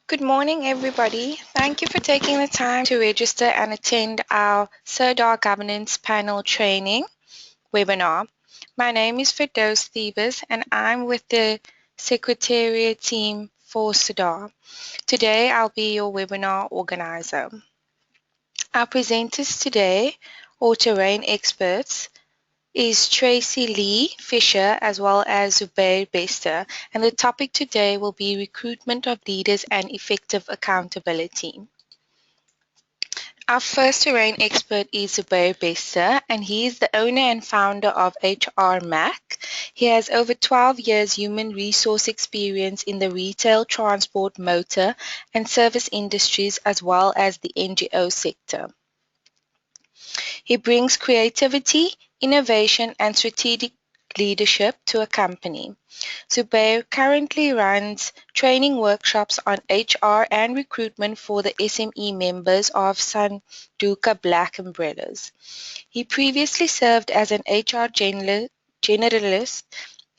Good morning, everybody. Thank you for taking the time to register and attend our Sirdar Governance Panel Training webinar. My name is Firdaus Thebus, and I'm with the Secretariat team for Sirdar. Today, I'll be your webinar organizer. Our presenters today, or terrain experts, is Tracy Lee Fisher as well as Zubair Bester, and the topic today will be recruitment of leaders and effective accountability. Our first terrain expert is Zubair Bester, and he is the owner and founder of HR Mac. He has over 12 years human resource experience in the retail, transport, motor, and service industries as well as the NGO sector. He brings creativity, innovation, and strategic leadership to a company. Zubair currently runs training workshops on HR and recruitment for the SME members of Sanduka Black Umbrellas. He previously served as an HR generalist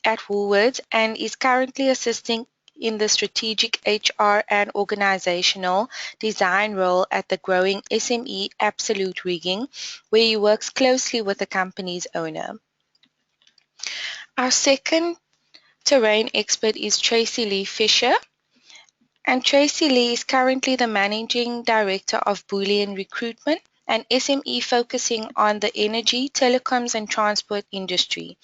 at Woolworths and is currently assisting in the strategic HR and organizational design role at the growing SME Absolute Rigging, where he works closely with the company's owner. Our second terrain expert is Tracy Lee Fisher, and Tracy Lee is currently the Managing Director of Boolean Recruitment, an SME focusing on the energy, telecoms, and transport industry.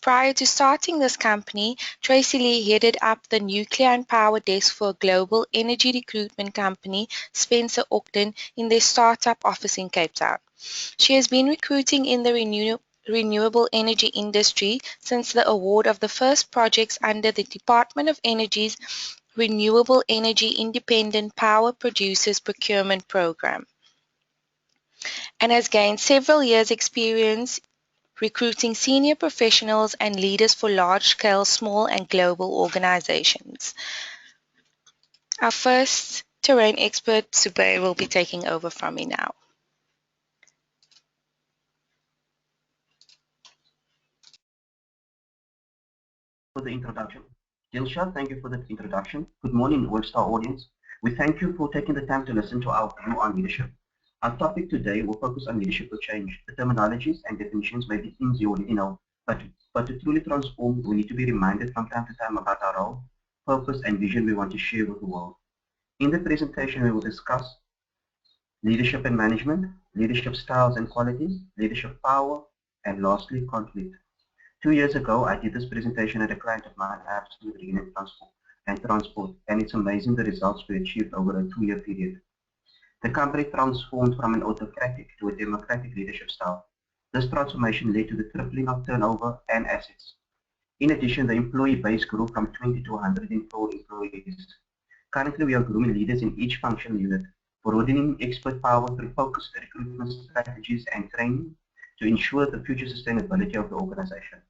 Prior to starting this company, Tracy Lee headed up the nuclear and power desk for a global energy recruitment company, Spencer Auckland, in their startup office in Cape Town. She has been recruiting in the renewable energy industry since the award of the first projects under the Department of Energy's Renewable Energy Independent Power Producers Procurement Program, and has gained several years' experience recruiting senior professionals and leaders for large-scale, small and global organizations. Our first terrain expert, Zubair, will be taking over from me now. For the introduction. Dilshad, thank you for the introduction. Good morning, Worldstar audience. We thank you for taking the time to listen to our view on leadership. Our topic today will focus on leadership for change. The terminologies and definitions may be things you already know, but to truly transform, we need to be reminded from time to time about our role, purpose, and vision we want to share with the world. In the presentation, we will discuss leadership and management, leadership styles and qualities, leadership power, and lastly, conflict. 2 years ago, I did this presentation at a client of mine, Absolute Rigging and Transport, and it's amazing the results we achieved over a 2-year period. The company transformed from an autocratic to a democratic leadership style. This transformation led to the tripling of turnover and assets. In addition, the employee base grew from 20 to 104 employees. Currently, we are grooming leaders in each functional unit, broadening expert power through focused recruitment strategies and training to ensure the future sustainability of the organization.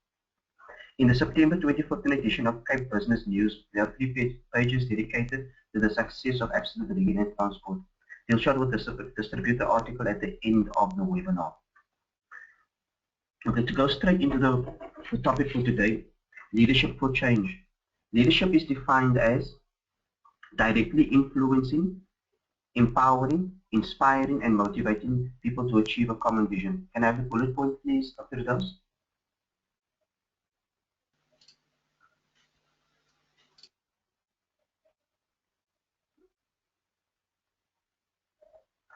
In the September 2014 edition of Cape Business News, there are 3 pages dedicated to the success of Absolute Rigging and Transport. Dilshad will distribute the article at the end of the webinar. Okay, to go straight into the topic for today, leadership for change. Leadership is defined as directly influencing, empowering, inspiring, and motivating people to achieve a common vision. Can I have a bullet point, please, Dr. Firdaus?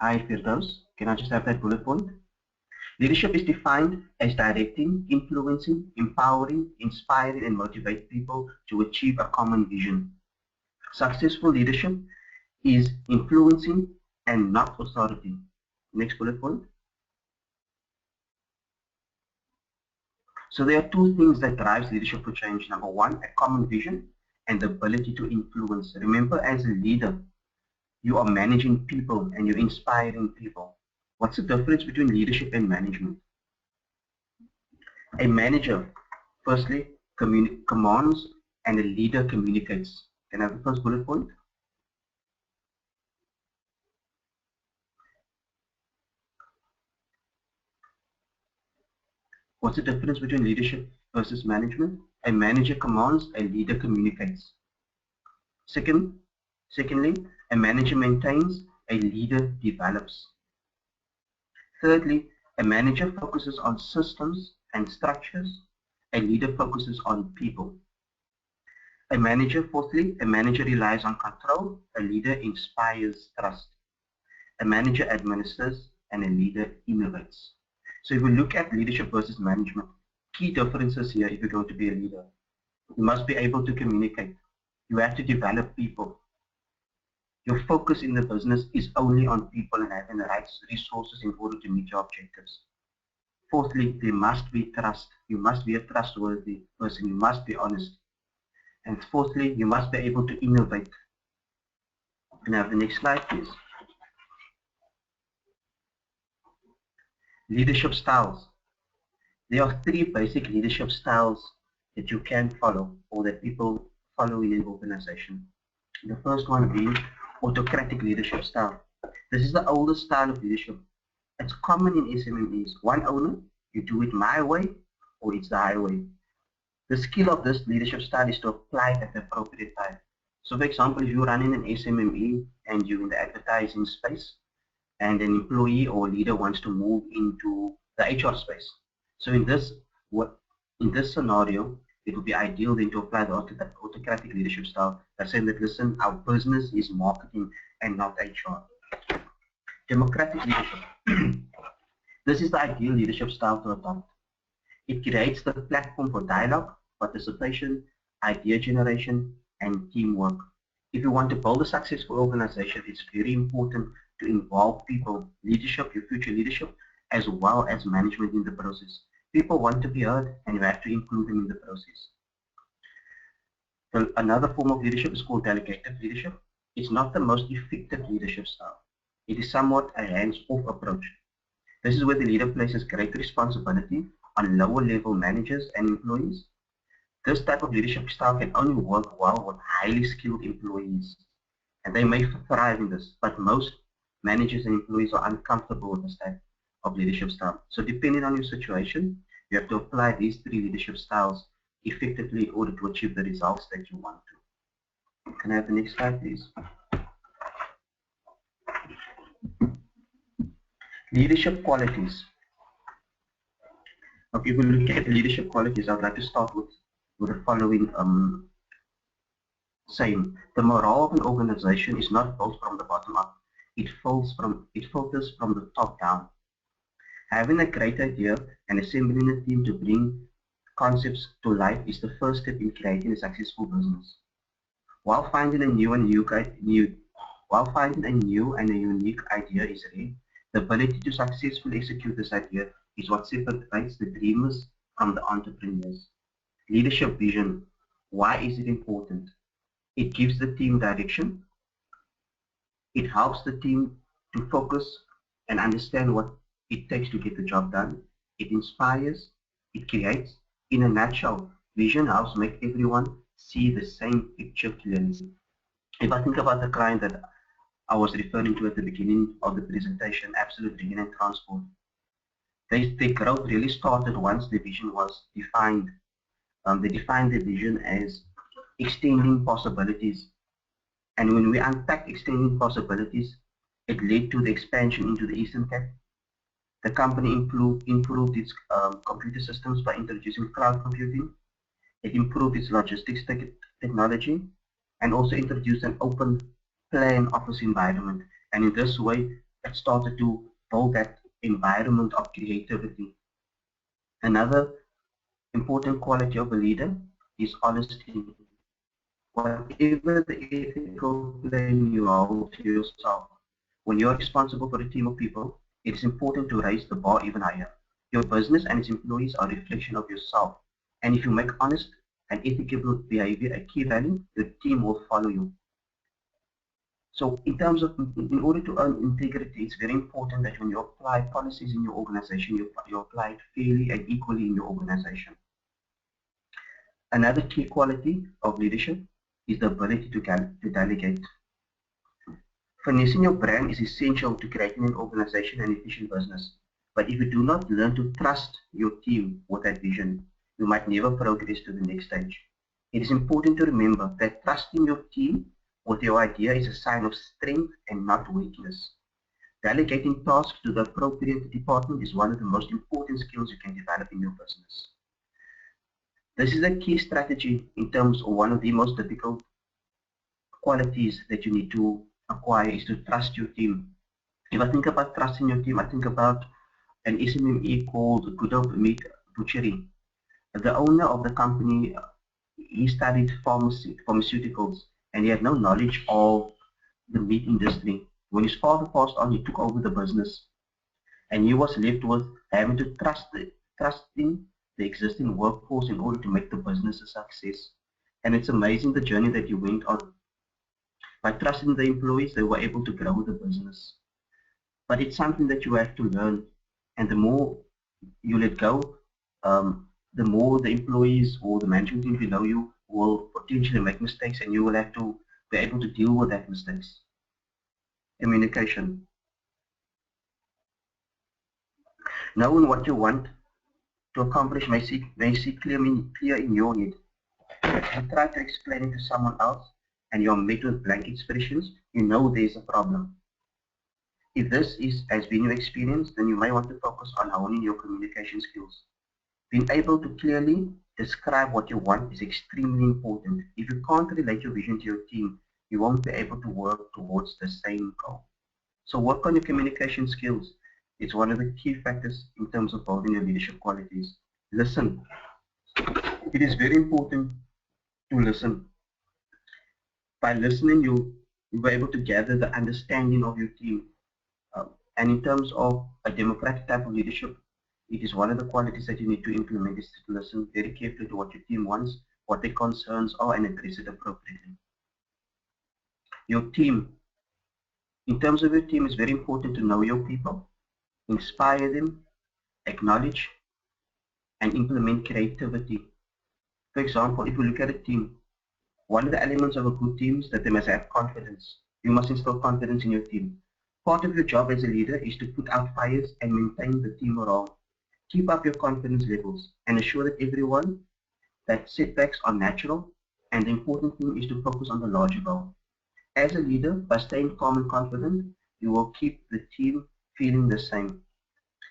Hi, Firdaus. Can I just have that bullet point? Leadership is defined as directing, influencing, empowering, inspiring, and motivate people to achieve a common vision. Successful leadership is influencing and not authority. Next bullet point. So there are 2 things that drives leadership for change. Number 1, a common vision and the ability to influence. Remember, as a leader, you are managing people and you're inspiring people. What's the difference between leadership and management? A manager, firstly, commands, and a leader communicates. Can I have the first bullet point? What's the difference between leadership versus management? A manager commands, a leader communicates. Second, Secondly, a manager maintains, a leader develops. Thirdly, a manager focuses on systems and structures, a leader focuses on people. Fourthly, a manager relies on control, a leader inspires trust. A manager administers and a leader innovates. So if we look at leadership versus management, key differences here if you're going to be a leader. You must be able to communicate. You have to develop people. Your focus in the business is only on people and having the right resources in order to meet your objectives. Fourthly, there must be trust. You must be a trustworthy person. You must be honest. And fourthly, you must be able to innovate. Can I have the next slide, please? Leadership styles. There are three basic leadership styles that you can follow or that people follow in an organization. The first one being autocratic leadership style. This is the oldest style of leadership. It's common in SMEs. One owner, you do it my way or it's the highway. The skill of this leadership style is to apply it at the appropriate time. So for example, if you're running an SME and you're in the advertising space and an employee or leader wants to move into the HR space. So in this scenario, it would be ideal then to apply the autocratic leadership style by saying that, listen, our business is marketing and not HR. Democratic leadership. This is the ideal leadership style to adopt. It creates the platform for dialogue, participation, idea generation, and teamwork. If you want to build a successful organization, it's very important to involve people, leadership, your future leadership, as well as management in the process. People want to be heard, and you have to include them in the process. So another form of leadership is called delegative leadership. It's not the most effective leadership style. It is somewhat a hands-off approach. This is where the leader places great responsibility on lower level managers and employees. This type of leadership style can only work well with highly skilled employees, and they may thrive in this, but most managers and employees are uncomfortable with this type of leadership style. So depending on your situation, you have to apply these three leadership styles effectively in order to achieve the results that you want to. Can I have the next slide, please? Leadership qualities. Okay, if we look at leadership qualities, I would like to start with the following saying. The morale of an organization is not built from the bottom up. It filters from the top down. Having a great idea and assembling a team to bring concepts to life is the first step in creating a successful business. While finding a new and unique idea is rare, the ability to successfully execute this idea is what separates the dreamers from the entrepreneurs. Leadership vision. Why is it important? It gives the team direction. It helps the team to focus and understand what it takes to get the job done. It inspires. It creates. In a nutshell, vision helps make everyone see the same picture clearly. If I think about the client that I was referring to at the beginning of the presentation, Absolute Green and Transport, their growth really started once the vision was defined. They defined the vision as extending possibilities. And when we unpacked extending possibilities, it led to the expansion into the Eastern Cape. The company improved its computer systems by introducing cloud computing. It improved its logistics technology and also introduced an open plan office environment. And in this way, it started to build that environment of creativity. Another important quality of a leader is honesty. Whatever the ethical plan you hold to yourself, when you're responsible for a team of people, it is important to raise the bar even higher. Your business and its employees are a reflection of yourself. And if you make honest and ethical behavior a key value, your team will follow you. So in order to earn integrity, it's very important that when you apply policies in your organization, you apply it fairly and equally in your organization. Another key quality of leadership is the ability to delegate. Finessing your brand is essential to creating an organization and efficient business. But if you do not learn to trust your team with that vision, you might never progress to the next stage. It is important to remember that trusting your team with your idea is a sign of strength and not weakness. Delegating tasks to the appropriate department is one of the most important skills you can develop in your business. This is a key strategy in terms of one of the most difficult qualities that you need to acquire is to trust your team. If I think about trusting your team, I think about an SME called Good Hope Meat Butchery. The owner of the company, he studied pharmaceuticals, and he had no knowledge of the meat industry. When his father passed on, he took over the business, and he was left with having to trusting the existing workforce in order to make the business a success. And it's amazing the journey that he went on. By trusting the employees, they were able to grow the business. But it's something that you have to learn, and the more you let go, the more the employees or the management team below you will potentially make mistakes, and you will have to be able to deal with that mistakes. Communication. Knowing what you want to accomplish may seem clear in your head. If you try to explain it to someone else and you're met with blank expressions, you know there's a problem. If this has been your experience, then you may want to focus on honing your communication skills. Being able to clearly describe what you want is extremely important. If you can't relate your vision to your team, you won't be able to work towards the same goal. So work on your communication skills. It's one of the key factors in terms of building your leadership qualities. Listen. It is very important to listen. By listening, you'll be able to gather the understanding of your team. And in terms of a democratic type of leadership, it is one of the qualities that you need to implement is to listen very carefully to what your team wants, what their concerns are, and address it appropriately. Your team. In terms of your team, it's very important to know your people, inspire them, acknowledge, and implement creativity. For example, if you look at a team, one of the elements of a good team is that they must have confidence. You must instill confidence in your team. Part of your job as a leader is to put out fires and maintain the team morale. Keep up your confidence levels and assure that everyone that setbacks are natural, and the important thing is to focus on the larger goal. As a leader, by staying calm and confident, you will keep the team feeling the same.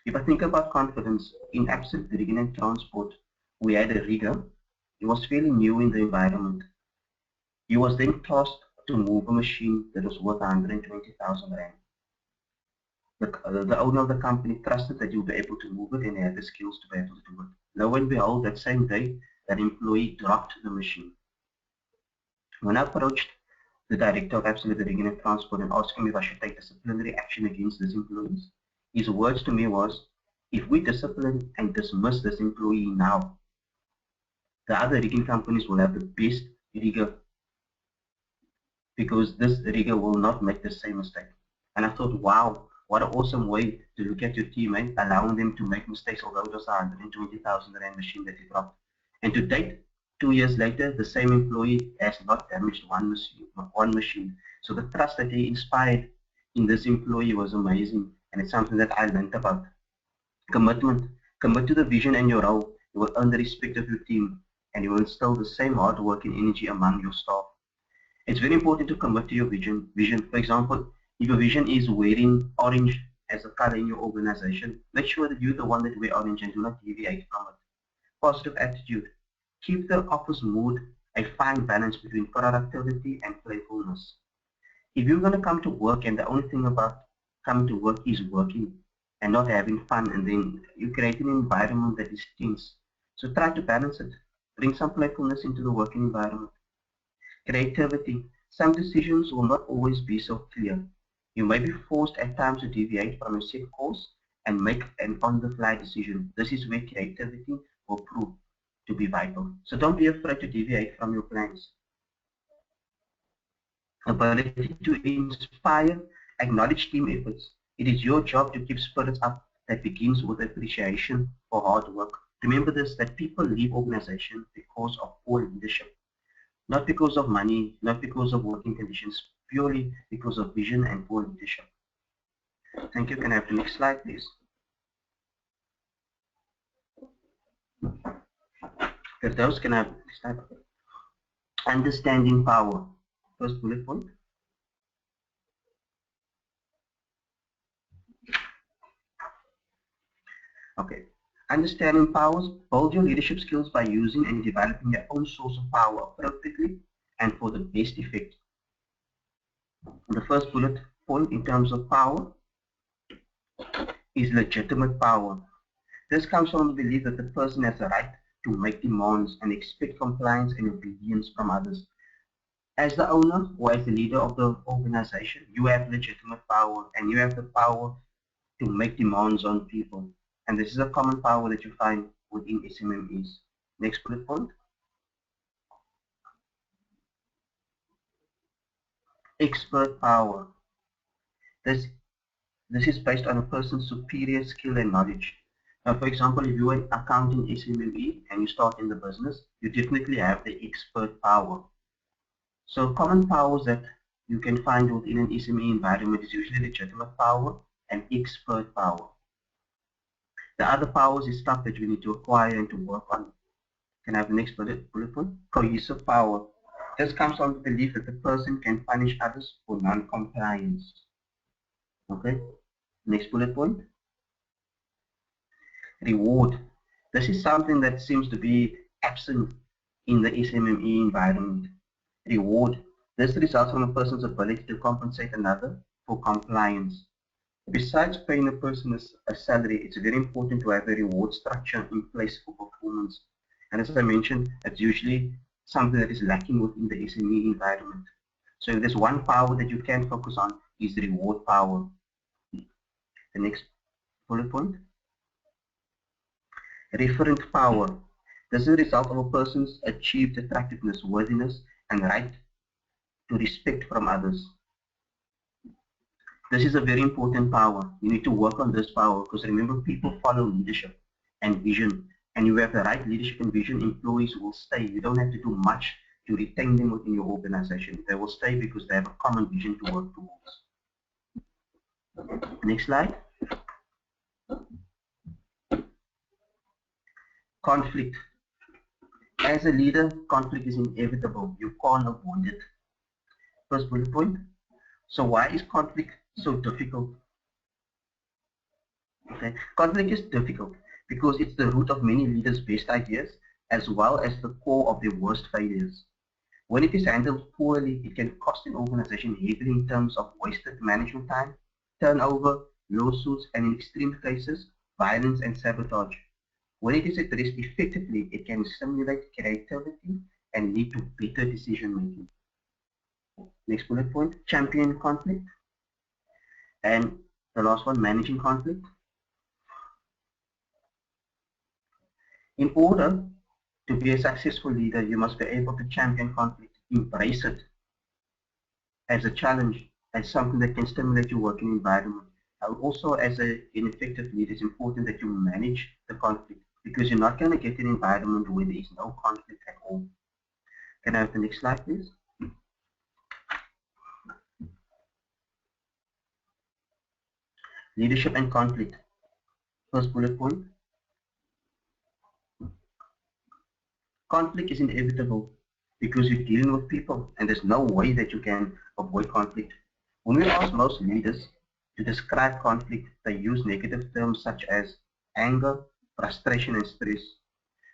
If I think about confidence, in absolute rigging and transport, we had a rigger. He was fairly new in the environment. He was then tasked to move a machine that was worth 120,000 rand. The owner of the company trusted that he would be able to move it and he had the skills to be able to do it. Lo and behold, that same day, that employee dropped the machine. When I approached the director of Absolute Rigging and Transport and asked him if I should take disciplinary action against this employee, his words to me was, if we discipline and dismiss this employee now, the other rigging companies will have the best rigger because this rigger will not make the same mistake. And I thought, wow, what an awesome way to look at your teammate, allowing them to make mistakes, although it was a 120,000 rand machine that he dropped. And to date, 2 years later, the same employee has not damaged one machine. So the trust that he inspired in this employee was amazing, and it's something that I learned about. Commitment. Commit to the vision and your role. You will earn the respect of your team, and you will instill the same hard work and energy among your staff. It's very important to commit to your vision. For example, if your vision is wearing orange as a color in your organization, make sure that you're the one that wear orange and do not deviate from it. Positive attitude. Keep the office mood a fine balance between productivity and playfulness. If you're going to come to work and the only thing about coming to work is working and not having fun, and then you create an environment that is tense. So try to balance it. Bring some playfulness into the working environment. Creativity. Some decisions will not always be so clear. You may be forced at times to deviate from a set course and make an on-the-fly decision. This is where creativity will prove to be vital. So don't be afraid to deviate from your plans. Ability to inspire, acknowledge team efforts. It is your job to keep spirits up that begins with appreciation for hard work. Remember this, that people leave organizations because of poor leadership. Not because of money, not because of working conditions, purely because of vision and poor leadership. Thank you. Can I have the next slide, please? For those, can I have the next slide? Understanding power. first bullet point. Okay. Understanding powers. Build your leadership skills by using and developing your own source of power appropriately and for the best effect. The first bullet point in terms of power is legitimate power. This comes from the belief that the person has the right to make demands and expect compliance and obedience from others. As the owner or as the leader of the organization, you have legitimate power and you have the power to make demands on people. And this is a common power that you find within SMEs. Next bullet point. Expert power. This is based on a person's superior skill and knowledge. For example, if you are an accounting SME and you start in the business, you definitely have the expert power. So common powers that you can find within an SME environment is usually legitimate power and expert power. The other powers is stuff that you need to acquire and to work on. Can I have the next bullet point? Cohesive power. This comes from the belief that the person can punish others for non-compliance. Okay. Next bullet point. Reward. This is something that seems to be absent in the SME environment. Reward. This results from a person's ability to compensate another for compliance. Besides paying a person a salary, it's very important to have a reward structure in place for performance. And as I mentioned, it's usually something that is lacking within the SME environment. So if there's one power that you can focus on is the reward power. The next bullet point. Referent power. This is a result of a person's achieved attractiveness, worthiness, and right to respect from others. This is a very important power. You need to work on this power because remember, people follow leadership and vision. And you have the right leadership and vision, employees will stay. You don't have to do much to retain them within your organization. They will stay because they have a common vision to work towards. Next slide. Conflict. As a leader, conflict is inevitable. You can't avoid it. First bullet point. So why is conflict so difficult? Okay. Conflict is difficult because it's the root of many leaders' best ideas as well as the core of their worst failures. When it is handled poorly, it can cost an organization heavily in terms of wasted management time, turnover, lawsuits, and in extreme cases, violence and sabotage. When it is addressed effectively, it can stimulate creativity and lead to better decision making. Next bullet point, champion conflict. And the last one, managing conflict. In order to be a successful leader, you must be able to champion conflict, embrace it as a challenge, as something that can stimulate your working environment. Also, as an effective leader, it's important that you manage the conflict because you're not going to get an environment where there is no conflict at all. Can I have the next slide, please? Leadership and conflict. First bullet point. Conflict is inevitable because you're dealing with people and there's no way that you can avoid conflict. When we ask most leaders to describe conflict, they use negative terms such as anger, frustration, and stress.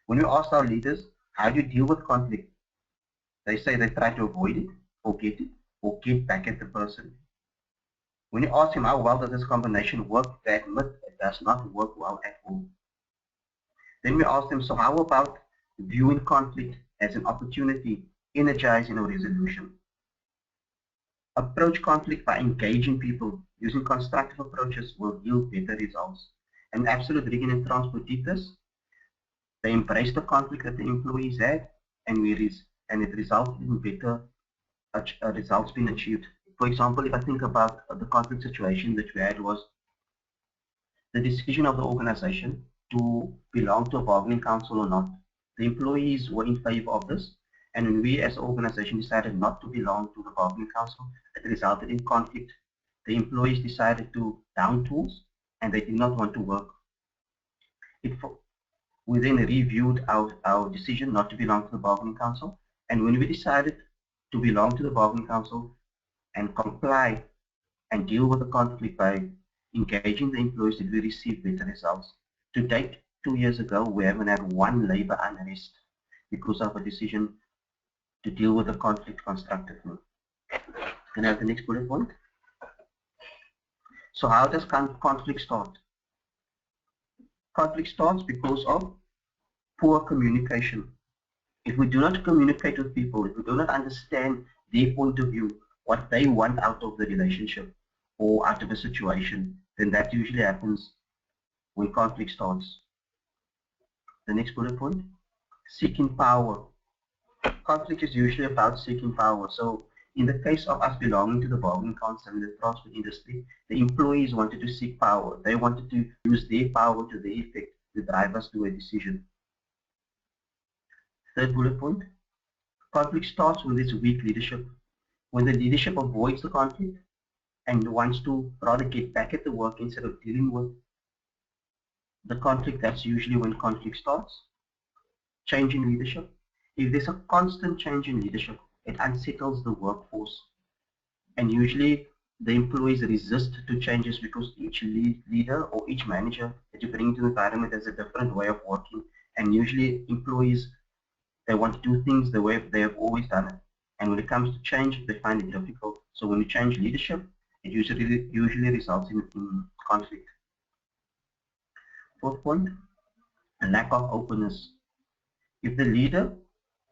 When we ask our leaders, how do you deal with conflict? They say they try to avoid it, or get back at the person. When you ask them how well does this combination work, they admit it does not work well at all. Then we ask them, so how about viewing conflict as an opportunity, energizing a resolution? Approach conflict by engaging people. Using constructive approaches will yield better results. And Absolute, Regan, and Transport did this. They embraced the conflict that the employees had, and it resulted in better results being achieved. For example, if I think about the conflict situation that we had was the decision of the organization to belong to a bargaining council or not. The employees were in favor of this, and when we as an organization decided not to belong to the bargaining council, it resulted in conflict. The employees decided to down tools, and they did not want to work. We then reviewed our decision not to belong to the bargaining council, and when we decided to belong to the bargaining council and comply and deal with the conflict by engaging the employees, did we receive better results. To date, 2 years ago, we haven't had one labor unrest because of a decision to deal with the conflict constructively. Can I have the next bullet point? So how does conflict start? Conflict starts because of poor communication. If we do not communicate with people, if we do not understand their point of view, what they want out of the relationship or out of a situation, then that usually happens when conflict starts. The next bullet point, seeking power. Conflict is usually about seeking power. So in the case of us belonging to the bargaining council in the transport industry, the employees wanted to seek power. They wanted to use their power to their effect to drive us to a decision. Third bullet point, conflict starts with its weak leadership. When the leadership avoids the conflict and wants to rather get back at the work instead of dealing with the conflict, that's usually when conflict starts. Change in leadership. If there's a constant change in leadership, it unsettles the workforce. And usually the employees resist to changes because each leader or each manager that you bring into the environment has a different way of working. And usually employees, they want to do things the way they have always done it. And when it comes to change, they find it difficult. So when you change leadership, it usually results in conflict. Fourth point, a lack of openness. If the leader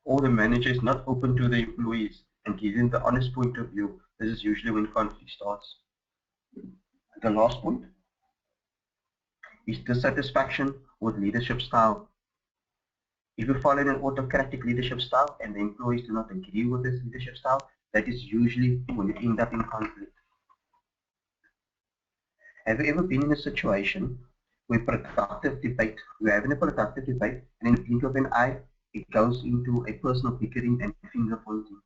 or the manager is not open to the employees and giving the honest point of view, this is usually when conflict starts. The last point is dissatisfaction with leadership style. If you follow an autocratic leadership style and the employees do not agree with this leadership style, that is usually when you end up in conflict. Have you ever been in a situation where productive debate, we're having a productive debate, and in the blink of an eye, it goes into a personal bickering and finger pointing?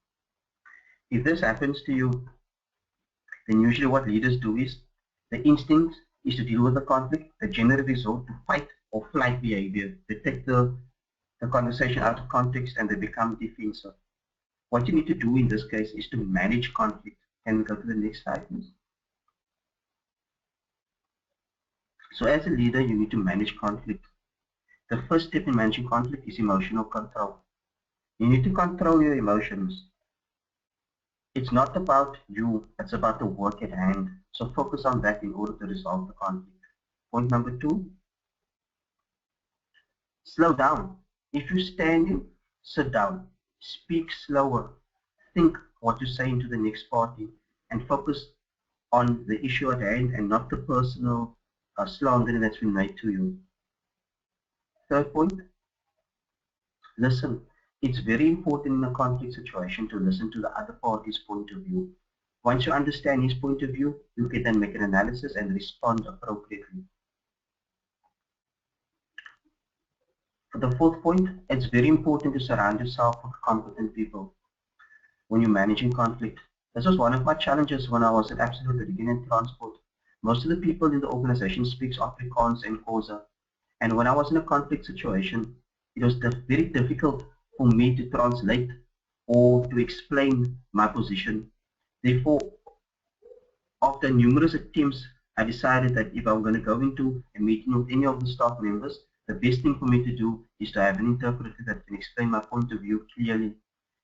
If this happens to you, then usually what leaders do is, the instinct is to deal with the conflict, they generally resort to fight or flight behavior. They take the conversation out of context and they become defensive. What you need to do in this case is to manage conflict. Can we go to the next slide, please? So as a leader, you need to manage conflict. The first step in managing conflict is emotional control. You need to control your emotions. It's not about you, it's about the work at hand. So focus on that in order to resolve the conflict. Point number 2, slow down. If you're standing, sit down. Speak slower. Think what to say into the next party and focus on the issue at hand and not the personal slander that's been made to you. Third point, listen. It's very important in a conflict situation to listen to the other party's point of view. Once you understand his point of view, you can then make an analysis and respond appropriately. For the fourth point, it's very important to surround yourself with competent people when you're managing conflict. This was one of my challenges when I was at Absolute Recruitment and Transport. Most of the people in the organization speaks Afrikaans and Xhosa. And when I was in a conflict situation, it was very difficult for me to translate or to explain my position. Therefore, after numerous attempts, I decided that if I'm going to go into a meeting with any of the staff members, the best thing for me to do is to have an interpreter that can explain my point of view clearly.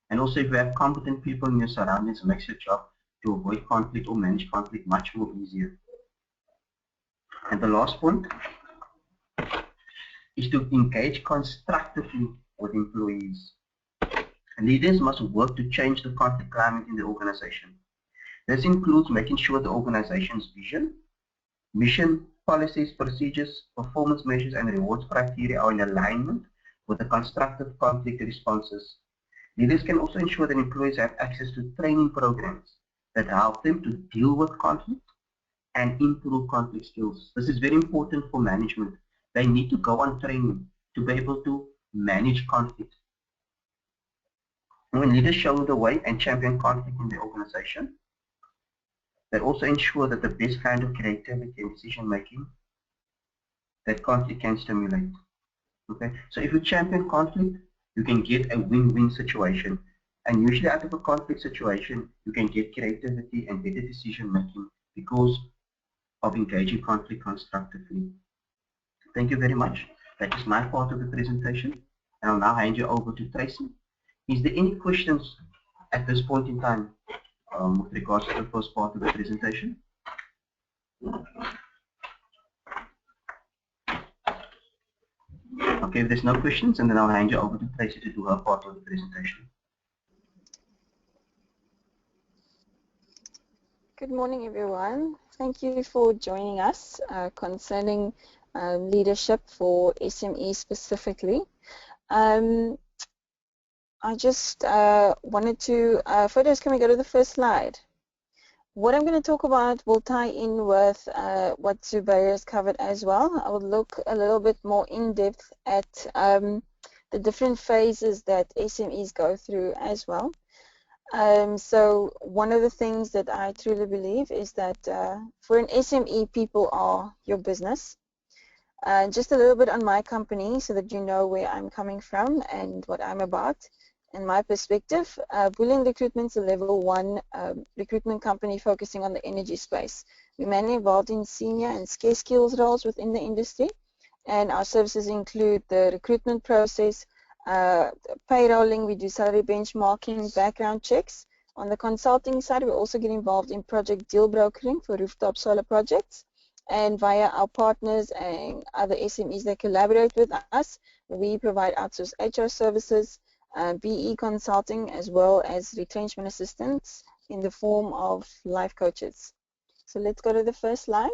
And also, if you have competent people in your surroundings, it makes your job to avoid conflict or manage conflict much more easier. And the last point is to engage constructively with employees. Leaders must work to change the conflict climate in the organization. This includes making sure the organization's vision, mission, policies, procedures, performance measures, and rewards criteria are in alignment with the constructive conflict responses. Leaders can also ensure that employees have access to training programs that help them to deal with conflict and improve conflict skills. This is very important for management. They need to go on training to be able to manage conflict. When leaders show the way and champion conflict in the organization, they also ensure that the best kind of creativity and decision making that conflict can stimulate. Okay, so if you champion conflict, you can get a win-win situation. And usually out of a conflict situation, you can get creativity and better decision making because of engaging conflict constructively. Thank you very much. That is my part of the presentation. And I'll now hand you over to Tracy. Is there any questions at this point in time with regards to the first part of the presentation? Okay, if there's no questions, and then I'll hand you over to Tracy to do her part of the presentation. Good morning, everyone. Thank you for joining us concerning leadership for SME specifically. I just wanted to, photos, can we go to the first slide? What I'm going to talk about will tie in with what Sirdar has covered as well. I will look a little bit more in depth at the different phases that SMEs go through as well. So one of the things that I truly believe is that for an SME, people are your business. Just a little bit on my company so that you know where I'm coming from and what I'm about and my perspective. Boolean Recruitment is a level 1 recruitment company focusing on the energy space. We're mainly involved in senior and scarce skills roles within the industry, and our services include the recruitment process, payrolling, we do salary benchmarking, background checks. On the consulting side, we also get involved in project deal brokering for rooftop solar projects. And via our partners and other SMEs that collaborate with us, we provide outsourced HR services, BE consulting, as well as retrenchment assistance in the form of life coaches. So let's go to the first slide.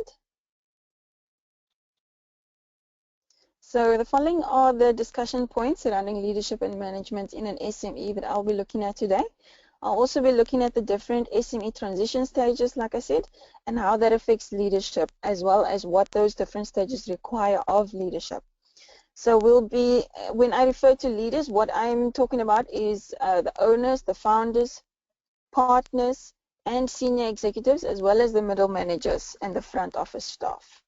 So the following are the discussion points surrounding leadership and management in an SME that I'll be looking at today. I'll also be looking at the different SME transition stages, like I said, and how that affects leadership, as well as what those different stages require of leadership. So we'll be, when I refer to leaders, what I'm talking about is the owners, the founders, partners, and senior executives, as well as the middle managers and the front office staff.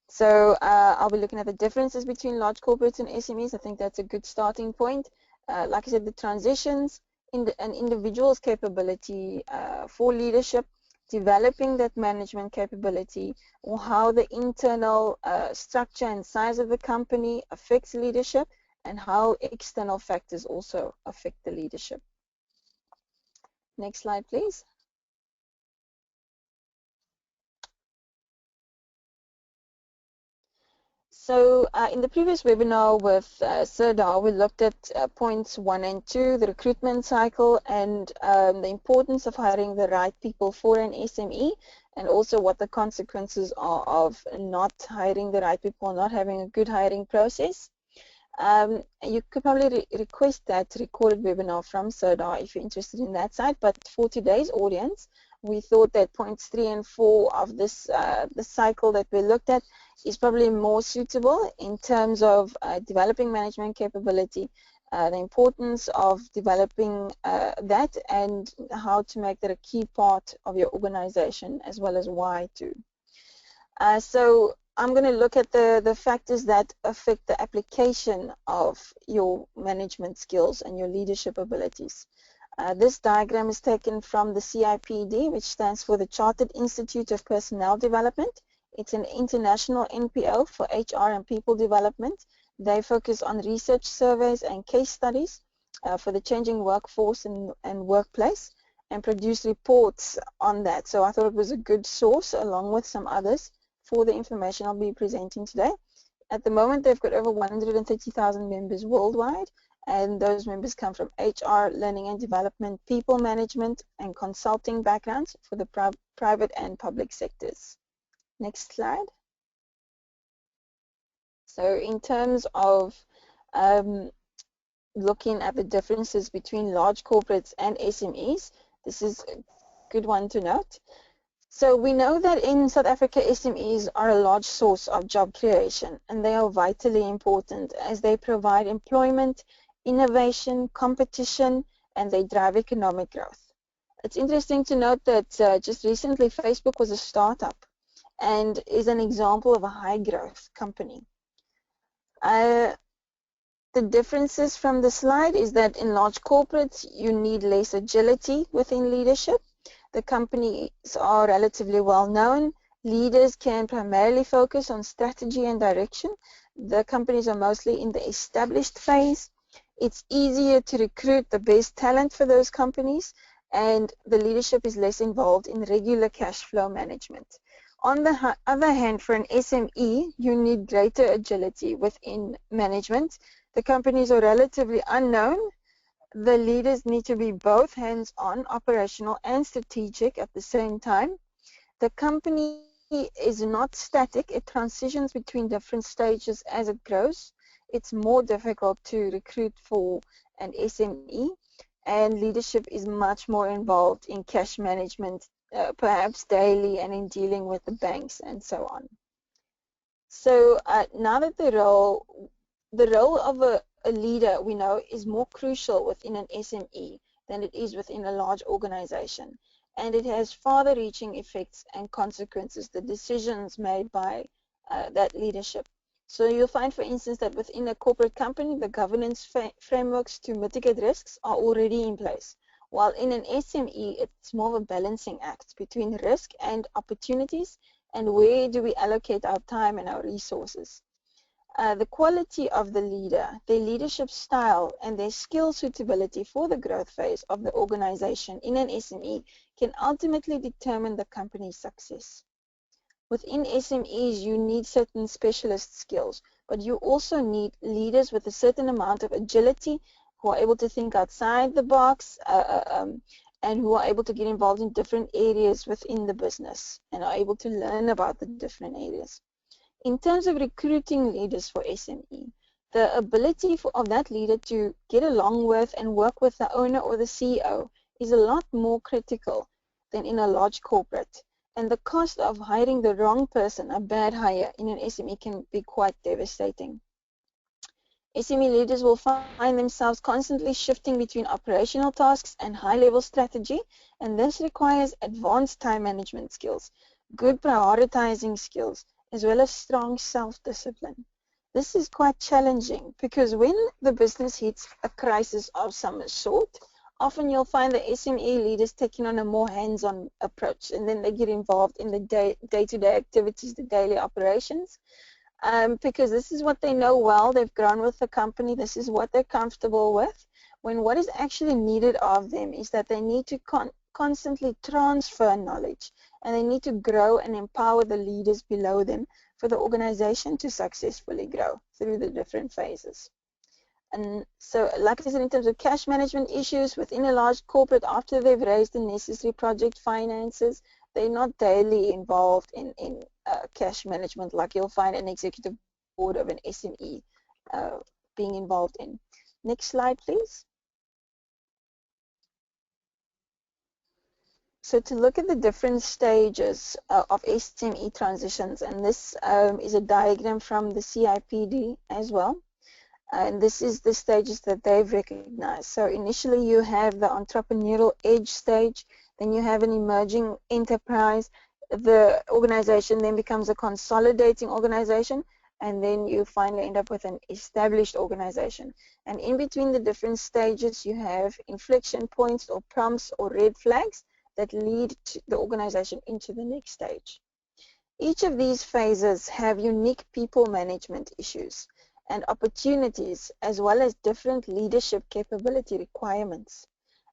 So I'll be looking at the differences between large corporates and SMEs. I think that's a good starting point. Like I said, the transitions in an individual's capability for leadership, developing that management capability, or how the internal structure and size of the company affects leadership, and how external factors also affect the leadership. Next slide, please. So in the previous webinar with Sirdar, we looked at points 1 and 2, the recruitment cycle, and the importance of hiring the right people for an SME, and also what the consequences are of not hiring the right people, not having a good hiring process. You could probably request that recorded webinar from Sirdar if you're interested in that side, but for today's audience, we thought that points 3 and 4 of this the cycle that we looked at is probably more suitable in terms of developing management capability, the importance of developing that, and how to make that a key part of your organization, as well as why too. So I'm going to look at the factors that affect the application of your management skills and your leadership abilities. This diagram is taken from the CIPD, which stands for the Chartered Institute of Personnel Development. It's an international NPO for HR and people development. They focus on research surveys and case studies for the changing workforce and workplace, and produce reports on that. So I thought it was a good source, along with some others, for the information I'll be presenting today. At the moment, they've got over 130,000 members worldwide, and those members come from HR, learning and development, people management, and consulting backgrounds for the private and public sectors. Next slide. So in terms of looking at the differences between large corporates and SMEs, this is a good one to note. So we know that in South Africa, SMEs are a large source of job creation, and they are vitally important as they provide employment, innovation, competition, and they drive economic growth. It's interesting to note that just recently Facebook was a startup and is an example of a high growth company. The differences from the slide is that in large corporates, you need less agility within leadership. The companies are relatively well known. Leaders can primarily focus on strategy and direction. The companies are mostly in the established phase. It's easier to recruit the best talent for those companies, and the leadership is less involved in regular cash flow management. On the other hand, for an SME, you need greater agility within management. The companies are relatively unknown. The leaders need to be both hands-on, operational, and strategic at the same time. The company is not static. It transitions between different stages as it grows. It's more difficult to recruit for an SME, and leadership is much more involved in cash management, perhaps daily, and in dealing with the banks and so on. So now that the role of a leader, we know, is more crucial within an SME than it is within a large organization. And it has farther-reaching effects and consequences, the decisions made by that leadership. So you'll find, for instance, that within a corporate company, the governance frameworks to mitigate risks are already in place. While in an SME, it's more of a balancing act between risk and opportunities, and where do we allocate our time and our resources. The quality of the leader, their leadership style, and their skill suitability for the growth phase of the organization in an SME can ultimately determine the company's success. Within SMEs, you need certain specialist skills, but you also need leaders with a certain amount of agility who are able to think outside the box and who are able to get involved in different areas within the business and are able to learn about the different areas. In terms of recruiting leaders for SME, the ability of that leader to get along with and work with the owner or the CEO is a lot more critical than in a large corporate. And the cost of hiring the wrong person, a bad hire, in an SME can be quite devastating. SME leaders will find themselves constantly shifting between operational tasks and high-level strategy, and this requires advanced time management skills, good prioritizing skills, as well as strong self-discipline. This is quite challenging because when the business hits a crisis of some sort, often you'll find the SME leaders taking on a more hands-on approach, and then they get involved in the day-to-day activities, the daily operations, because this is what they know well. They've grown with the company. This is what they're comfortable with. When what is actually needed of them is that they need to constantly transfer knowledge, and they need to grow and empower the leaders below them for the organization to successfully grow through the different phases. And so, like I said, in terms of cash management issues within a large corporate, after they've raised the necessary project finances, they're not daily involved in cash management like you'll find an executive board of an SME being involved in. Next slide, please. So to look at the different stages of SME transitions, and this is a diagram from the CIPD as well. And this is the stages that they've recognized. So initially you have the entrepreneurial edge stage, then you have an emerging enterprise, the organization then becomes a consolidating organization, and then you finally end up with an established organization. And in between the different stages you have inflection points or prompts or red flags that lead to the organization into the next stage. Each of these phases have unique people management issues and opportunities, as well as different leadership capability requirements.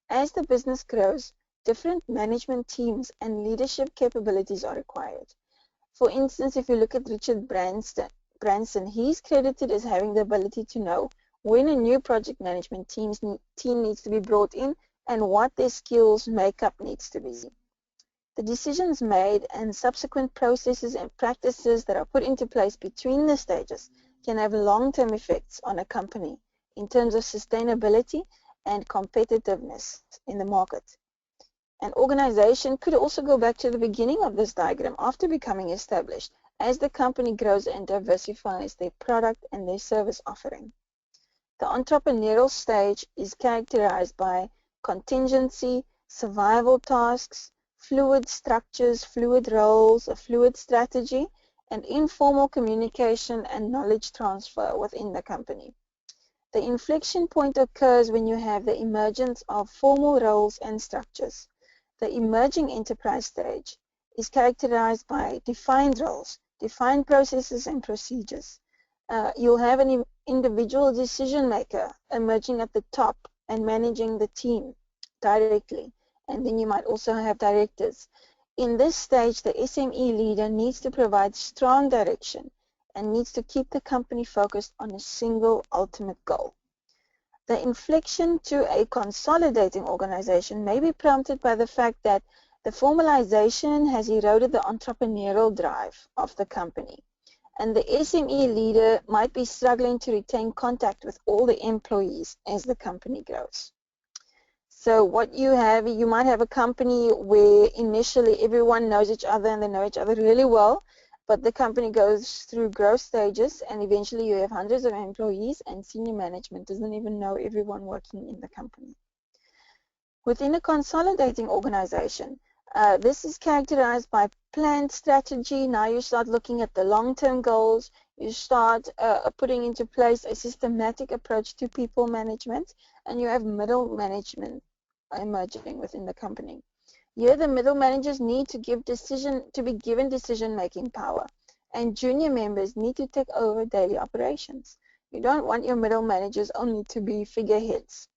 As the business grows, different management teams and leadership capabilities are required. For instance, if you look at Richard Branson, he's credited as having the ability to know when a new project management team needs to be brought in and what their skills makeup needs to be. The decisions made and subsequent processes and practices that are put into place between the stages can have long-term effects on a company in terms of sustainability and competitiveness in the market. An organization could also go back to the beginning of this diagram after becoming established as the company grows and diversifies their product and their service offering. The entrepreneurial stage is characterized by contingency, survival tasks, fluid structures, fluid roles, a fluid strategy, and informal communication and knowledge transfer within the company. The inflection point occurs when you have the emergence of formal roles and structures. The emerging enterprise stage is characterized by defined roles, defined processes and procedures. You'll have an individual decision maker emerging at the top and managing the team directly. And then you might also have directors. In this stage, the SME leader needs to provide strong direction and needs to keep the company focused on a single ultimate goal. The inflection to a consolidating organization may be prompted by the fact that the formalization has eroded the entrepreneurial drive of the company, and the SME leader might be struggling to retain contact with all the employees as the company grows. So what you have, you might have a company where initially everyone knows each other and they know each other really well, but the company goes through growth stages and eventually you have hundreds of employees and senior management doesn't even know everyone working in the company. Within a consolidating organization, this is characterized by planned strategy. Now you start looking at the long-term goals. You start putting into place a systematic approach to people management, and you have middle management emerging within the company. Here, the middle managers need to be given decision-making power, and junior members need to take over daily operations. You don't want your middle managers only to be figureheads.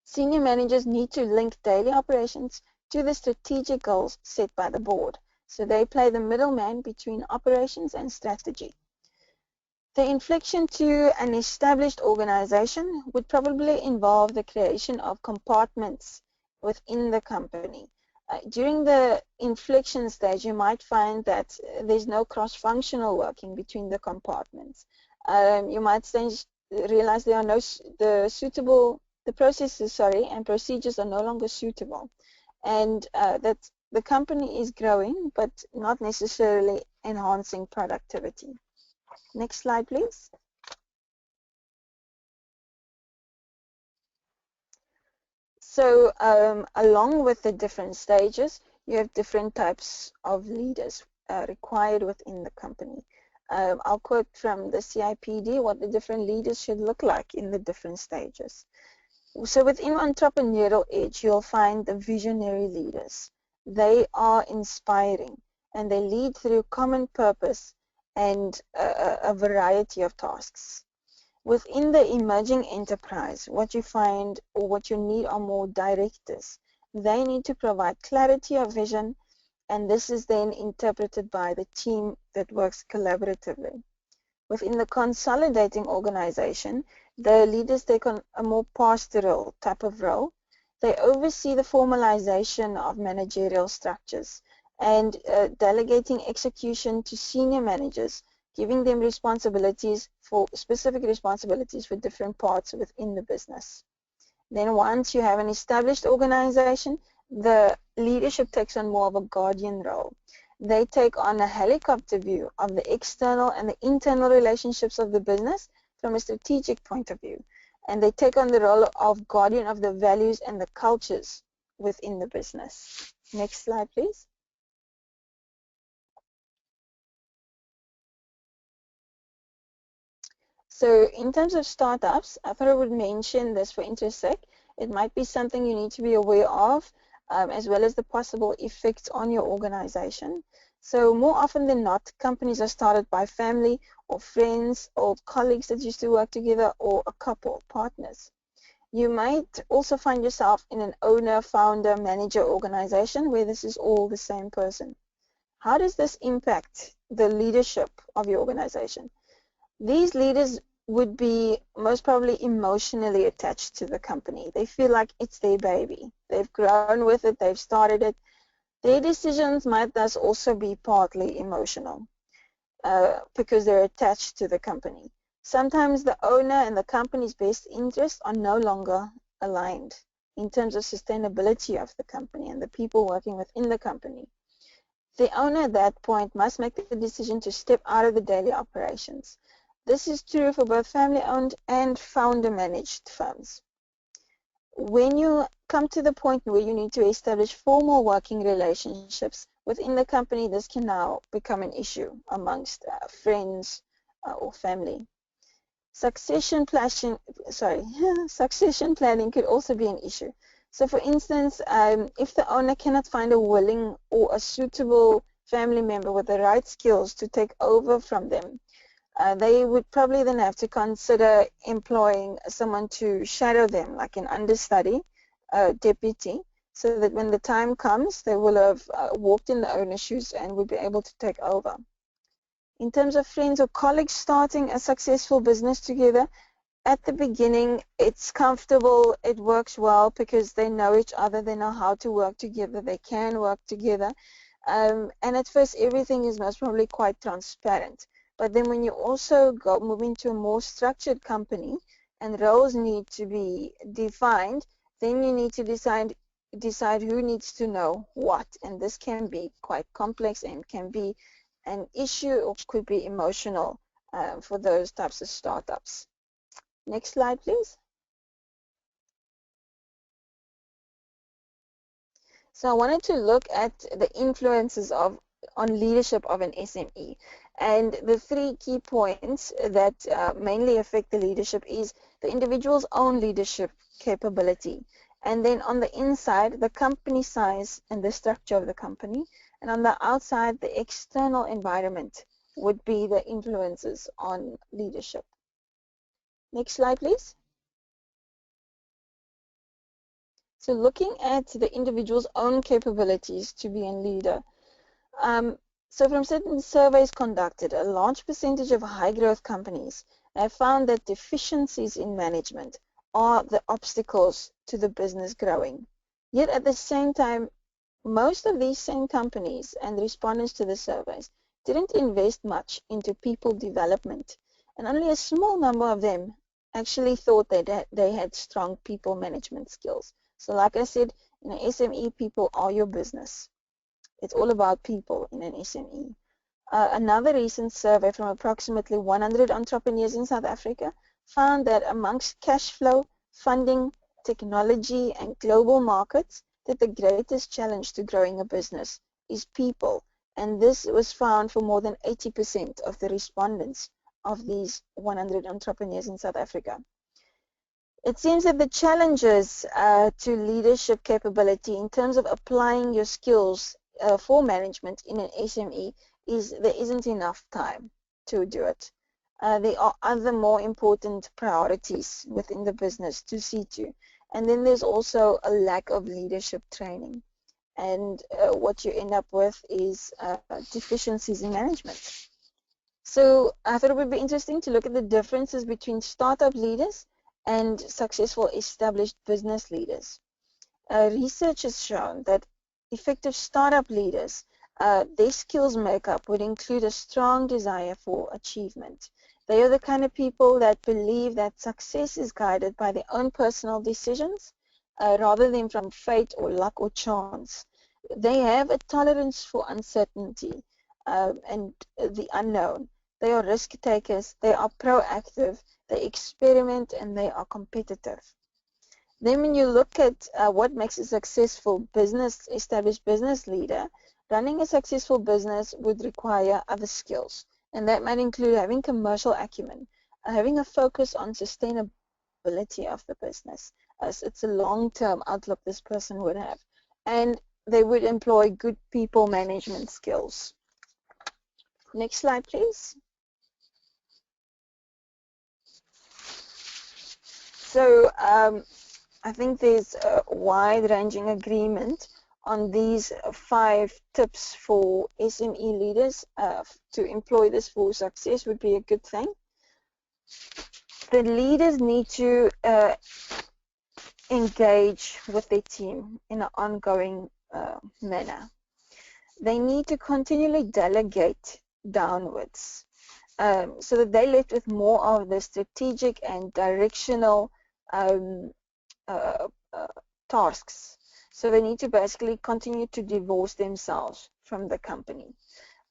Senior managers need to link daily operations to the strategic goals set by the board, so they play the middleman between operations and strategy. The inflection to an established organization would probably involve the creation of compartments within the company. During the inflection stage, you might find that there's no cross-functional working between the compartments. You might realize there are no the processes, and procedures are no longer suitable, and that the company is growing but not necessarily enhancing productivity. Next slide, please. So along with the different stages, you have different types of leaders required within the company. I'll quote from the CIPD what the different leaders should look like in the different stages. So within entrepreneurial edge, you'll find the visionary leaders. They are inspiring and they lead through common purpose and a variety of tasks. Within the emerging enterprise, what you find or what you need are more directors. They need to provide clarity of vision, and this is then interpreted by the team that works collaboratively. Within the consolidating organization, the leaders take on a more pastoral type of role. They oversee the formalization of managerial structures and delegating execution to senior managers, giving them specific responsibilities for different parts within the business. Then once you have an established organization, the leadership takes on more of a guardian role. They take on a helicopter view of the external and the internal relationships of the business from a strategic point of view. And they take on the role of guardian of the values and the cultures within the business. Next slide, please. So in terms of startups, I thought I would mention this for interest's sake. It might be something you need to be aware of, as well as the possible effects on your organization. So more often than not, companies are started by family or friends or colleagues that used to work together, or a couple, partners. You might also find yourself in an owner, founder, manager organization where this is all the same person. How does this impact the leadership of your organization? These leaders would be most probably emotionally attached to the company. They feel like it's their baby. They've grown with it, they've started it. Their decisions might thus also be partly emotional because they're attached to the company. Sometimes the owner and the company's best interests are no longer aligned in terms of sustainability of the company and the people working within the company. The owner at that point must make the decision to step out of the daily operations. This is true for both family-owned and founder-managed firms. When you come to the point where you need to establish formal working relationships within the company, this can now become an issue amongst friends or family. Succession planning, succession planning could also be an issue. So for instance, if the owner cannot find a willing or a suitable family member with the right skills to take over from them, they would probably then have to consider employing someone to shadow them, like an understudy, deputy, so that when the time comes, they will have walked in the owner's shoes and would be able to take over. In terms of friends or colleagues starting a successful business together, at the beginning, it's comfortable, it works well because they know each other, they know how to work together, they can work together. And at first, everything is most probably quite transparent. But then when you also move into a more structured company and roles need to be defined, then you need to decide who needs to know what. And this can be quite complex and can be an issue or could be emotional for those types of startups. Next slide, please. So I wanted to look at the influences on leadership of an SME. And the three key points that mainly affect the leadership is the individual's own leadership capability. And then on the inside, the company size and the structure of the company. And on the outside, the external environment would be the influences on leadership. Next slide, please. So looking at the individual's own capabilities to be a leader. So from certain surveys conducted, a large percentage of high-growth companies have found that deficiencies in management are the obstacles to the business growing. Yet at the same time, most of these same companies and respondents to the surveys didn't invest much into people development, and only a small number of them actually thought that they had strong people management skills. So like I said, in an SME, people are your business. It's all about people in an SME. Another recent survey from approximately 100 entrepreneurs in South Africa found that amongst cash flow, funding, technology, and global markets, that the greatest challenge to growing a business is people. And this was found for more than 80% of the respondents of these 100 entrepreneurs in South Africa. It seems that the challenges to leadership capability in terms of applying your skills for management in an SME is there isn't enough time to do it. There are other more important priorities within the business to see to. And then there's also a lack of leadership training. And what you end up with is deficiencies in management. So I thought it would be interesting to look at the differences between startup leaders and successful established business leaders. Research has shown that effective startup leaders, their skills makeup would include a strong desire for achievement. They are the kind of people that believe that success is guided by their own personal decisions rather than from fate or luck or chance. They have a tolerance for uncertainty and the unknown. They are risk takers, they are proactive, they experiment, and they are competitive. Then when you look at what makes a successful established business leader, running a successful business would require other skills. And that might include having commercial acumen, having a focus on sustainability of the business. As it's a long-term outlook this person would have. And they would employ good people management skills. Next slide, please. So I think there's a wide-ranging agreement on these 5 tips for SME leaders to employ this for success would be a good thing. The leaders need to engage with their team in an ongoing manner. They need to continually delegate downwards so that they're left with more of the strategic and directional tasks. So they need to basically continue to divorce themselves from the company.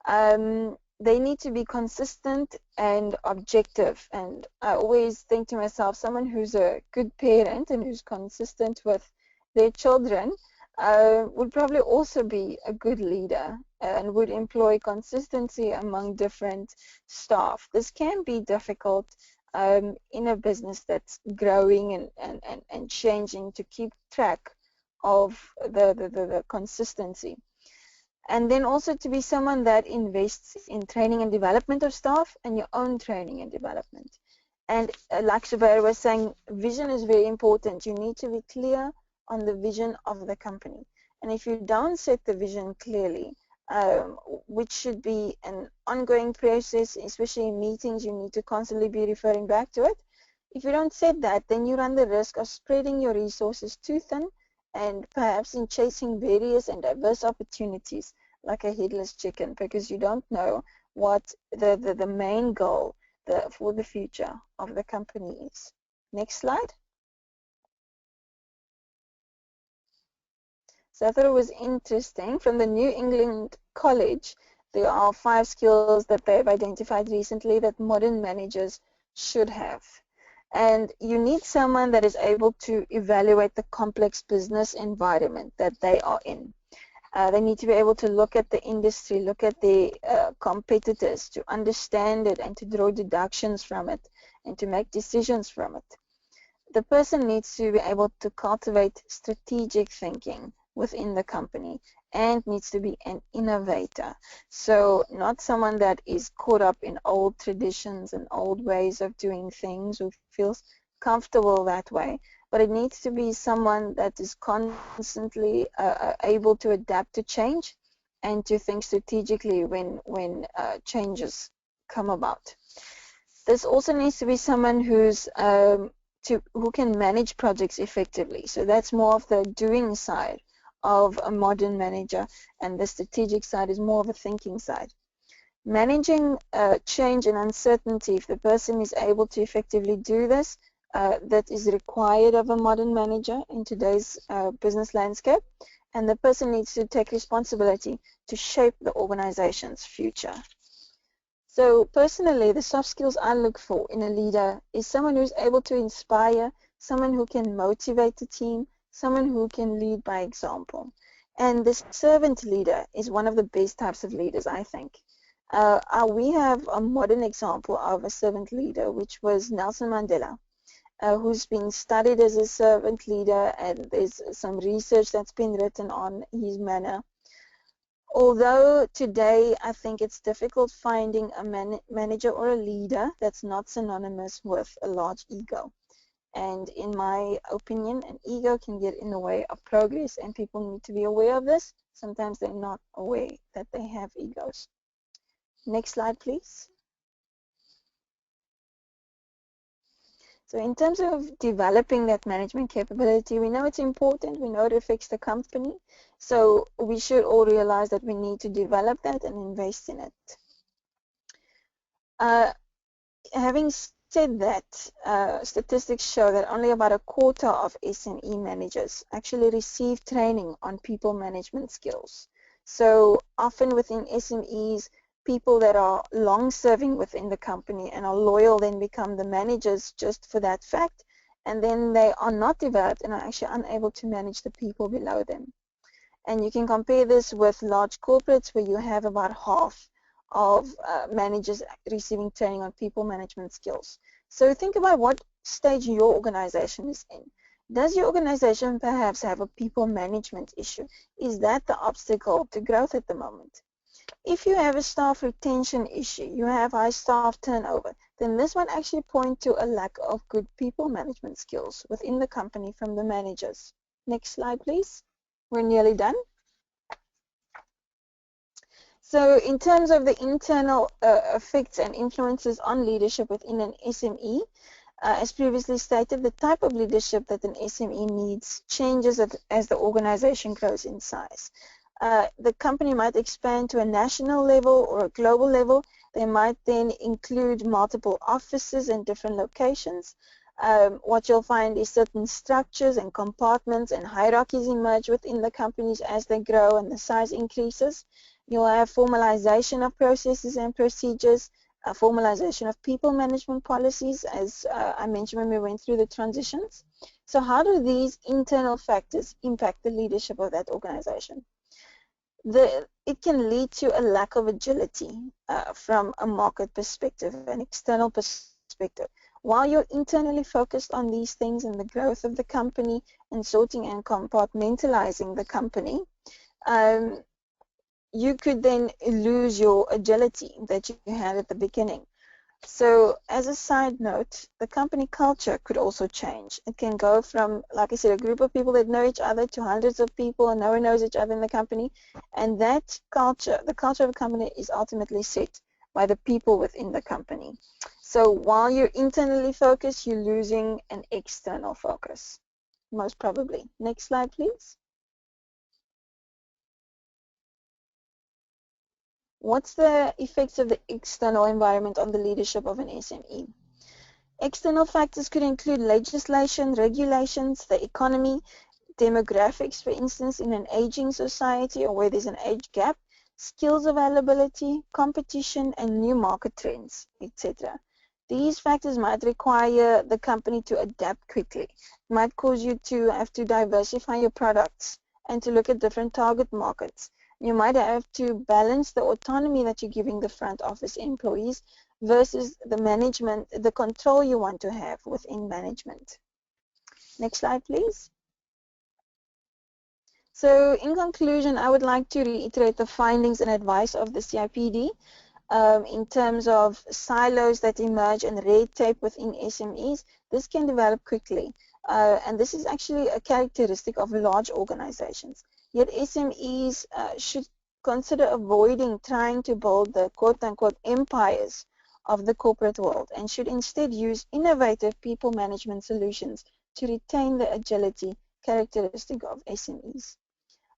They need to be consistent and objective. And I always think to myself, someone who's a good parent and who's consistent with their children would probably also be a good leader and would employ consistency among different staff. This can be difficult in a business that's growing and changing, to keep track of the consistency. And then also to be someone that invests in training and development of staff and your own training and development. And like Sirdar was saying, vision is very important. You need to be clear on the vision of the company. And if you don't set the vision clearly, which should be an ongoing process, especially in meetings, you need to constantly be referring back to it. If you don't set that, then you run the risk of spreading your resources too thin and perhaps in chasing various and diverse opportunities like a headless chicken, because you don't know what the main goal for the future of the company is. Next slide. So I thought it was interesting. From the New England College, there are 5 skills that they've identified recently that modern managers should have. And you need someone that is able to evaluate the complex business environment that they are in. They need to be able to look at the industry, look at the competitors, to understand it and to draw deductions from it and to make decisions from it. The person needs to be able to cultivate strategic thinking within the company and needs to be an innovator. So not someone that is caught up in old traditions and old ways of doing things or feels comfortable that way, but it needs to be someone that is constantly able to adapt to change and to think strategically when changes come about. This also needs to be someone who can manage projects effectively. So that's more of the doing side of a modern manager, and the strategic side is more of a thinking side. Managing change and uncertainty, if the person is able to effectively do this, that is required of a modern manager in today's business landscape, and the person needs to take responsibility to shape the organization's future. So personally, the soft skills I look for in a leader is someone who's able to inspire, someone who can motivate the team, someone who can lead by example. And the servant leader is one of the best types of leaders, I think. We have a modern example of a servant leader, which was Nelson Mandela, who's been studied as a servant leader, and there's some research that's been written on his manner. Although today I think it's difficult finding a manager or a leader that's not synonymous with a large ego. And in my opinion, an ego can get in the way of progress, and people need to be aware of this. Sometimes they're not aware that they have egos. Next slide, please. So in terms of developing that management capability, we know it's important, we know it affects the company, so we should all realize that we need to develop that and invest in it. Having said that, statistics show that only about a quarter of SME managers actually receive training on people management skills. So often within SMEs, people that are long-serving within the company and are loyal then become the managers just for that fact, and then they are not developed and are actually unable to manage the people below them. And you can compare this with large corporates where you have about half of managers receiving training on people management skills. So think about what stage your organization is in. Does your organization perhaps have a people management issue? Is that the obstacle to growth at the moment? If you have a staff retention issue, you have high staff turnover, then this might actually point to a lack of good people management skills within the company from the managers. Next slide, please. We're nearly done. So in terms of the internal effects and influences on leadership within an SME, as previously stated, the type of leadership that an SME needs changes as the organization grows in size. The company might expand to a national level or a global level. They might then include multiple offices in different locations. What you'll find is certain structures and compartments and hierarchies emerge within the companies as they grow and the size increases. You'll have formalization of processes and procedures, formalization of people management policies, as I mentioned when we went through the transitions. So how do these internal factors impact the leadership of that organization? It can lead to a lack of agility from a market perspective, an external perspective. While you're internally focused on these things and the growth of the company and sorting and compartmentalizing the company, you could then lose your agility that you had at the beginning. So as a side note, the company culture could also change. It can go from, like I said, a group of people that know each other to hundreds of people and no one knows each other in the company. And that culture, the culture of a company, is ultimately set by the people within the company. So while you're internally focused, you're losing an external focus, most probably. Next slide, please. What's the effects of the external environment on the leadership of an SME? External factors could include legislation, regulations, the economy, demographics, for instance, in an aging society or where there's an age gap, skills availability, competition, and new market trends, etc. These factors might require the company to adapt quickly. It might cause you to have to diversify your products and to look at different target markets. You might have to balance the autonomy that you're giving the front office employees versus the management, the control you want to have within management. Next slide, please. So in conclusion, I would like to reiterate the findings and advice of the CIPD in terms of silos that emerge and red tape within SMEs. This can develop quickly, and this is actually a characteristic of large organizations. Yet SMEs should consider avoiding trying to build the quote-unquote empires of the corporate world and should instead use innovative people management solutions to retain the agility characteristic of SMEs.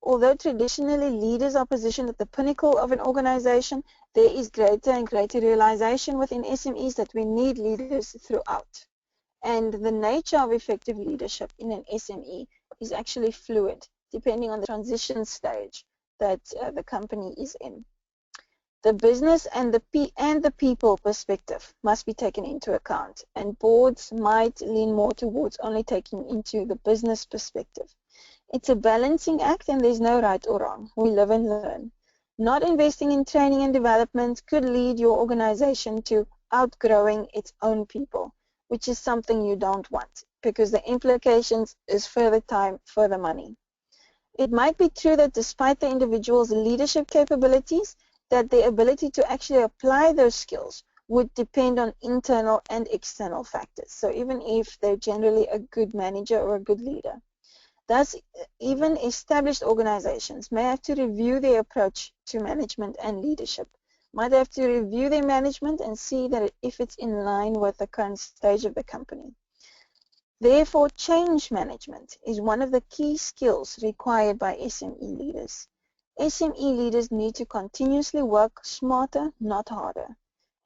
Although traditionally leaders are positioned at the pinnacle of an organization, there is greater and greater realization within SMEs that we need leaders throughout. And the nature of effective leadership in an SME is actually fluid, depending on the transition stage that the company is in. The business and the people perspective must be taken into account, and boards might lean more towards only taking into the business perspective. It's a balancing act and there's no right or wrong. We live and learn. Not investing in training and development could lead your organization to outgrowing its own people, which is something you don't want because the implications is further time, further money. It might be true that despite the individual's leadership capabilities, that their ability to actually apply those skills would depend on internal and external factors. So even if they're generally a good manager or a good leader. Thus, even established organizations may have to review their approach to management and leadership, might have to review their management and see that if it's in line with the current stage of the company. Therefore, change management is one of the key skills required by SME leaders. SME leaders need to continuously work smarter, not harder.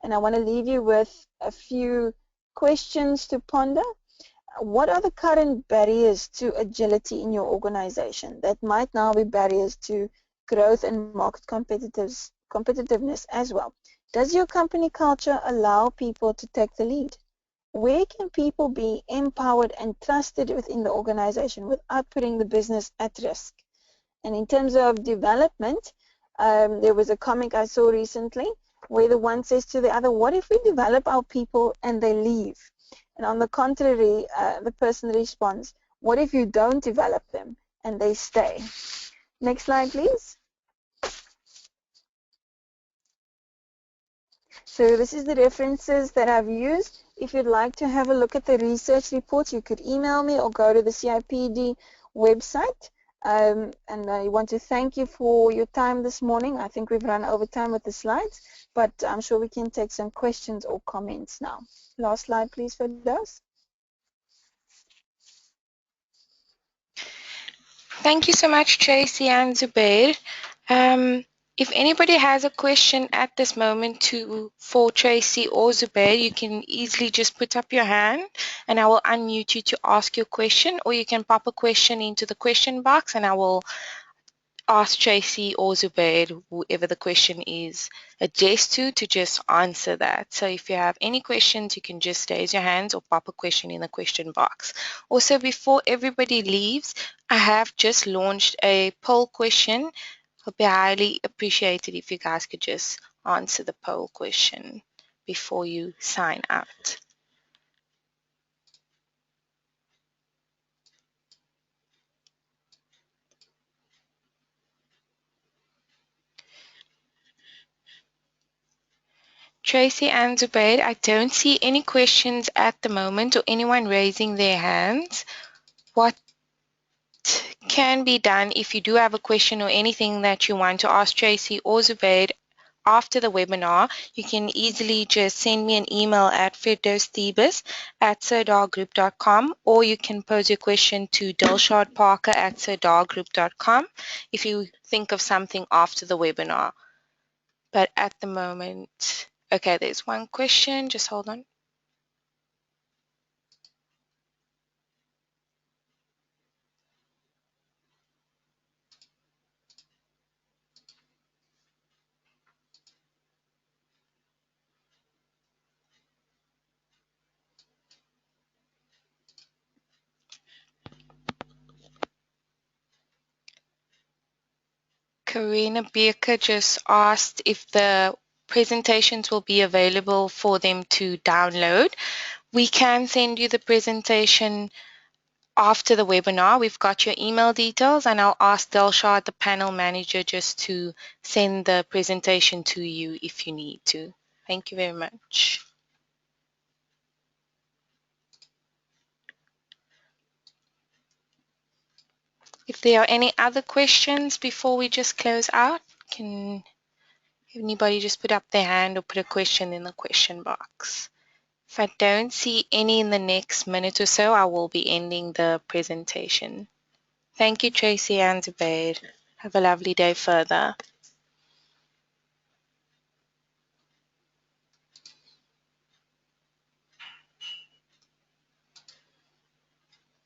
And I want to leave you with a few questions to ponder. What are the current barriers to agility in your organization that might now be barriers to growth and market competitiveness as well? Does your company culture allow people to take the lead? Where can people be empowered and trusted within the organization without putting the business at risk? And in terms of development, there was a comic I saw recently where the one says to the other, what if we develop our people and they leave? And on the contrary, the person responds, what if you don't develop them and they stay? Next slide, please. So this is the references that I've used. If you'd like to have a look at the research reports, you could email me or go to the CIPD website. And I want to thank you for your time this morning. I think we've run over time with the slides, but I'm sure we can take some questions or comments now. Last slide, please, Firdaus. Thank you so much, Tracy and Zubair. If anybody has a question at this moment for Tracy or Zubair, you can easily just put up your hand and I will unmute you to ask your question, or you can pop a question into the question box and I will ask Tracy or Zubair, whoever the question is addressed to just answer that. So if you have any questions, you can just raise your hands or pop a question in the question box. Also, before everybody leaves, I have just launched a poll question. It would be highly appreciated if you guys could just answer the poll question before you sign out. Tracy and Zubair, I don't see any questions at the moment or anyone raising their hands. What can be done if you do have a question or anything that you want to ask Tracy or Zubair after the webinar, you can easily just send me an email at firdausthebus@sirdargroup.com, or you can pose your question to dilshadparker@sirdargroup.com if you think of something after the webinar. But at the moment, okay, there's one question. Just hold on. Karina Beerker just asked if the presentations will be available for them to download. We can send you the presentation after the webinar. We've got your email details, and I'll ask Delshad, the panel manager, just to send the presentation to you if you need to. Thank you very much. If there are any other questions before we just close out, can anybody just put up their hand or put a question in the question box? If I don't see any in the next minute or so, I will be ending the presentation. Thank you, Tracy and Zubair. Have a lovely day further.